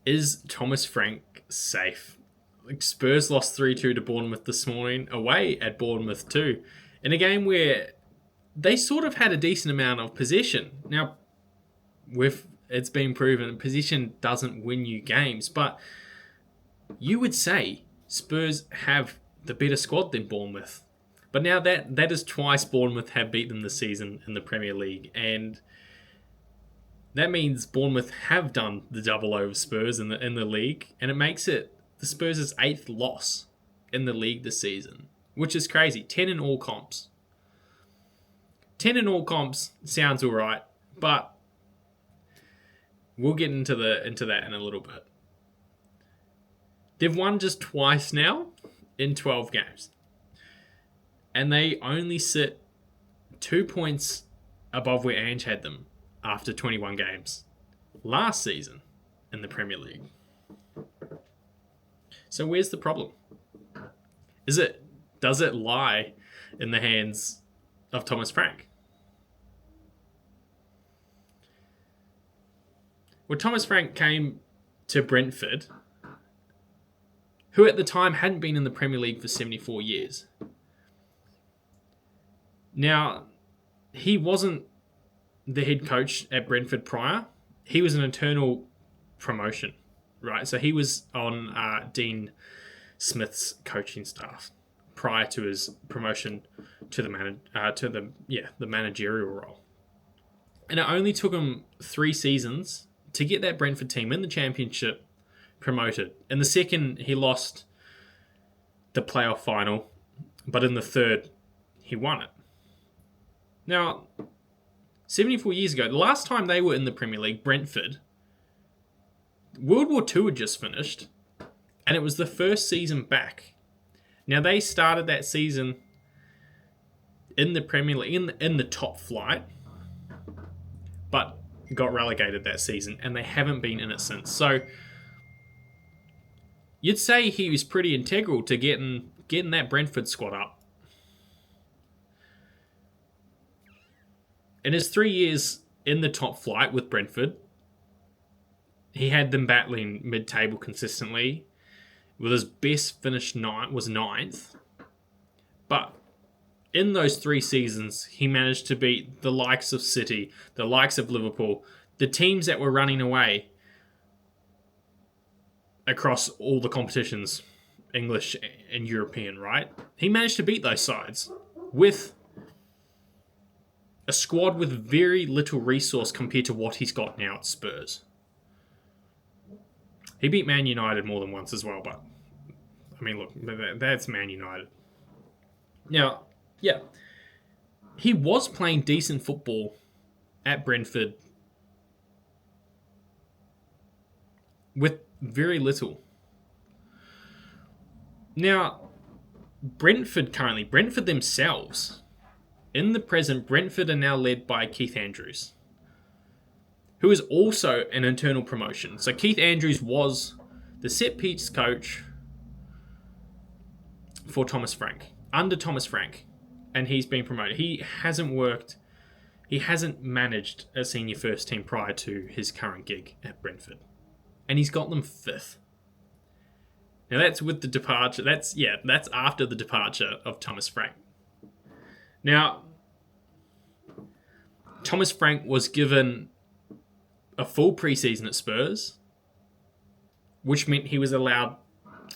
Is Thomas Frank safe? Like Spurs lost 3-2 to Bournemouth this morning, away at Bournemouth too, in a game where they sort of had a decent amount of possession. Now, with it's been proven possession doesn't win you games, but you would say Spurs have the better squad than Bournemouth. But now that is twice Bournemouth have beat them this season in the Premier League, and that means Bournemouth have done the double over Spurs in the league, and it makes it the Spurs' eighth loss in the league this season, which is crazy. 10 in all comps. 10 in all comps sounds alright, but we'll get into that in a little bit. They've won just twice now in 12 games. And they only sit 2 points above where Ange had them after 21 games last season in the Premier League. So where's the problem? Does it lie in the hands of Thomas Frank? Well, Thomas Frank came to Brentford, who at the time hadn't been in the Premier League for 74 years. Now, he wasn't the head coach at Brentford prior. He was an internal promotion, right? So he was on Dean Smith's coaching staff prior to his promotion to the managerial role. And it only took him 3 seasons to get that Brentford team in the Championship promoted. In the second, he lost the playoff final, but in the third, he won it. Now, 74 years ago, the last time they were in the Premier League, Brentford, World War II had just finished, and it was the first season back. Now, they started that season in the Premier League, in the top flight, but got relegated that season, and they haven't been in it since. So, you'd say he was pretty integral to getting that Brentford squad up. In his 3 years in the top flight with Brentford, he had them battling mid-table consistently. With his best finish was ninth. But in those 3 seasons, he managed to beat the likes of City, the likes of Liverpool, the teams that were running away across all the competitions, English and European, right? He managed to beat those sides with a squad with very little resource compared to what he's got now at Spurs. He beat Man United more than once as well, but I mean, look, that's Man United. Now, yeah, he was playing decent football at Brentford with very little. Now, Brentford themselves, in the present, Brentford are now led by Keith Andrews, who is also an internal promotion. So Keith Andrews was the set piece coach for Thomas Frank, under Thomas Frank, and he's been promoted. He hasn't managed a senior first team prior to his current gig at Brentford, and he's got them 5th. Now that's with the departure. That's after the departure of Thomas Frank. Now, Thomas Frank was given a full preseason at Spurs, which meant he was allowed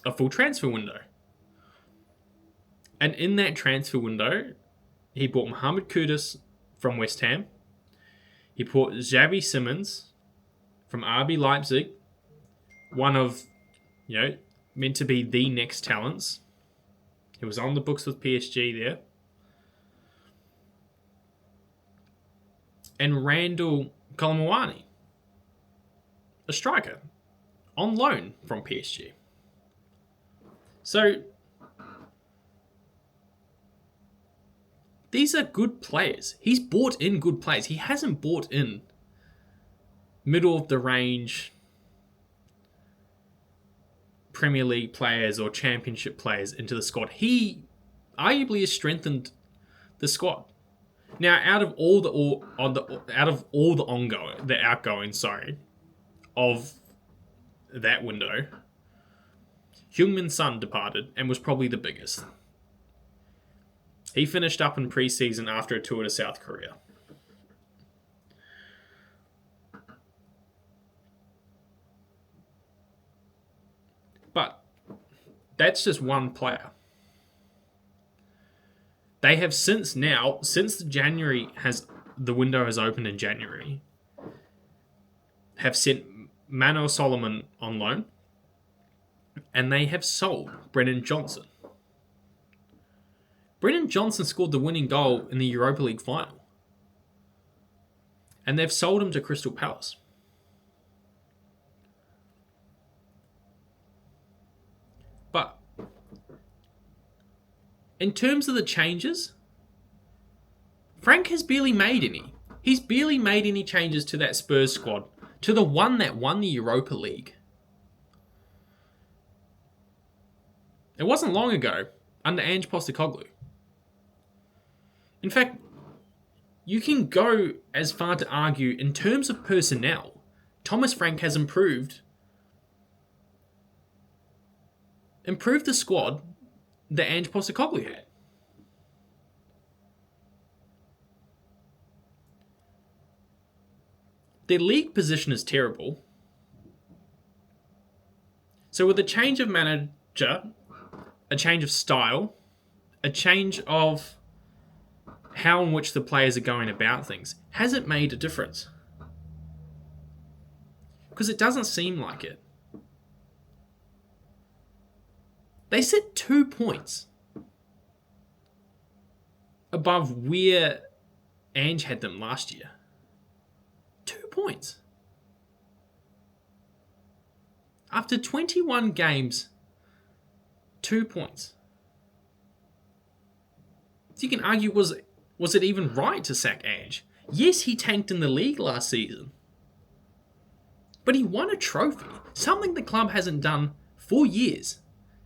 a full transfer window. And in that transfer window, he bought Mohamed Kudus from West Ham. He bought Xavi Simons from RB Leipzig, one of, meant to be the next talents. He was on the books with PSG there. And Randall Colomwani, a striker, on loan from PSG. So, these are good players. He's bought in good players. He hasn't bought in middle-of-the-range Premier League players or Championship players into the squad. He arguably has strengthened the squad. Now, out of all the outgoing of that window, Heung-min Son departed and was probably the biggest. He finished up in pre-season after a tour to South Korea. But that's just one player. They have since the window has opened in January, have sent Manuel Solomon on loan, and they have sold Brennan Johnson. Brennan Johnson scored the winning goal in the Europa League final. And they've sold him to Crystal Palace. But in terms of the changes, Frank has barely made any. He's barely made any changes to that Spurs squad, to the one that won the Europa League. It wasn't long ago, under Ange Postecoglou. In fact, you can go as far to argue, in terms of personnel, Thomas Frank has improved the squad that Ange Postecoglou had. Their league position is terrible. So with a change of manager, a change of style, a change of how in which the players are going about things, has it made a difference? Because it doesn't seem like it. They sit 2 points above where Ange had them last year. 2 points. After 21 games, 2 points. So you can argue, was it even right to sack Ange? Yes, he tanked in the league last season. But he won a trophy. Something the club hasn't done for years.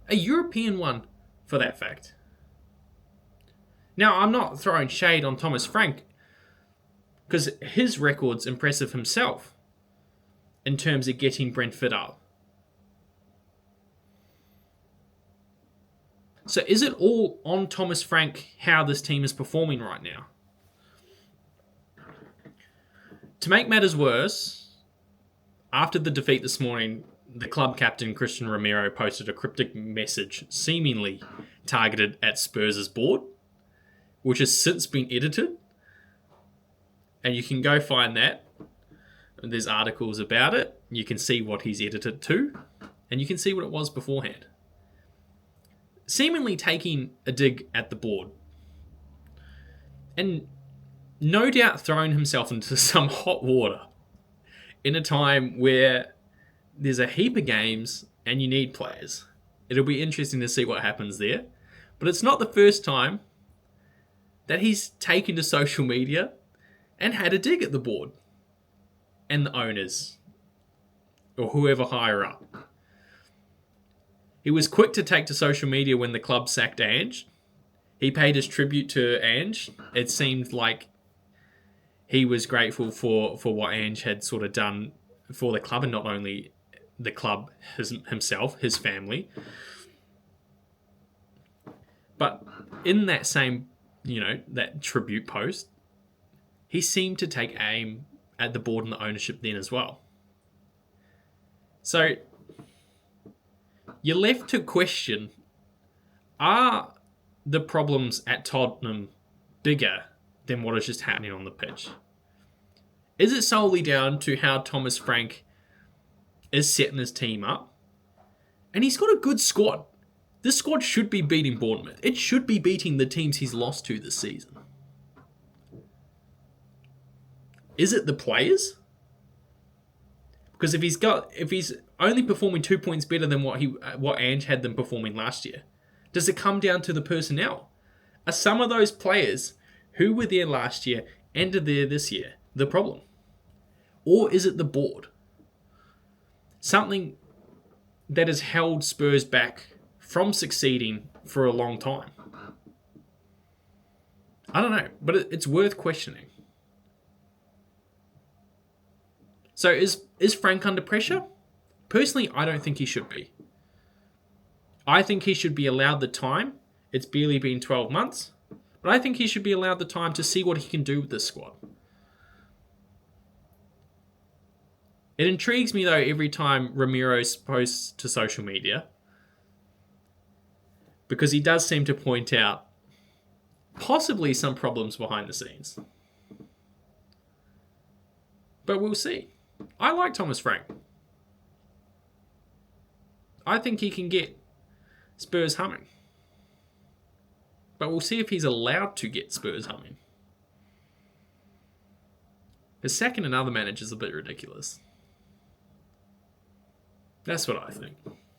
A European one, for that fact. Now, I'm not throwing shade on Thomas Frank, because his record's impressive himself in terms of getting Brentford up. So is it all on Thomas Frank how this team is performing right now? To make matters worse, after the defeat this morning, the club captain Christian Romero posted a cryptic message seemingly targeted at Spurs' board, which has since been edited. And you can go find that. There's articles about it. You can see what he's edited to. And you can see what it was beforehand. Seemingly taking a dig at the board. And no doubt throwing himself into some hot water in a time where there's a heap of games and you need players. It'll be interesting to see what happens there. But it's not the first time that he's taken to social media and had a dig at the board and the owners or whoever higher up. He was quick to take to social media when the club sacked Ange. He paid his tribute to Ange. It seemed like he was grateful for what Ange had sort of done for the club, and not only the club himself, his family. But in that same, that tribute post, he seemed to take aim at the board and the ownership then as well. So you're left to question, are the problems at Tottenham bigger than what is just happening on the pitch? Is it solely down to how Thomas Frank is setting his team up? And he's got a good squad. This squad should be beating Bournemouth. It should be beating the teams he's lost to this season. Is it the players? Because if he's only performing 2 points better than what Ange had them performing last year, does it come down to the personnel? Are some of those players who were there last year and are there this year the problem? Or is it the board? Something that has held Spurs back from succeeding for a long time. I don't know, but it's worth questioning. So is Frank under pressure? Personally, I don't think he should be. I think he should be allowed the time. It's barely been 12 months. But I think he should be allowed the time to see what he can do with this squad. It intrigues me, though, every time Ramiro posts to social media, because he does seem to point out possibly some problems behind the scenes. But we'll see. I like Thomas Frank. I think he can get Spurs humming. But we'll see if he's allowed to get Spurs humming. His second and other managers is a bit ridiculous. That's what I think.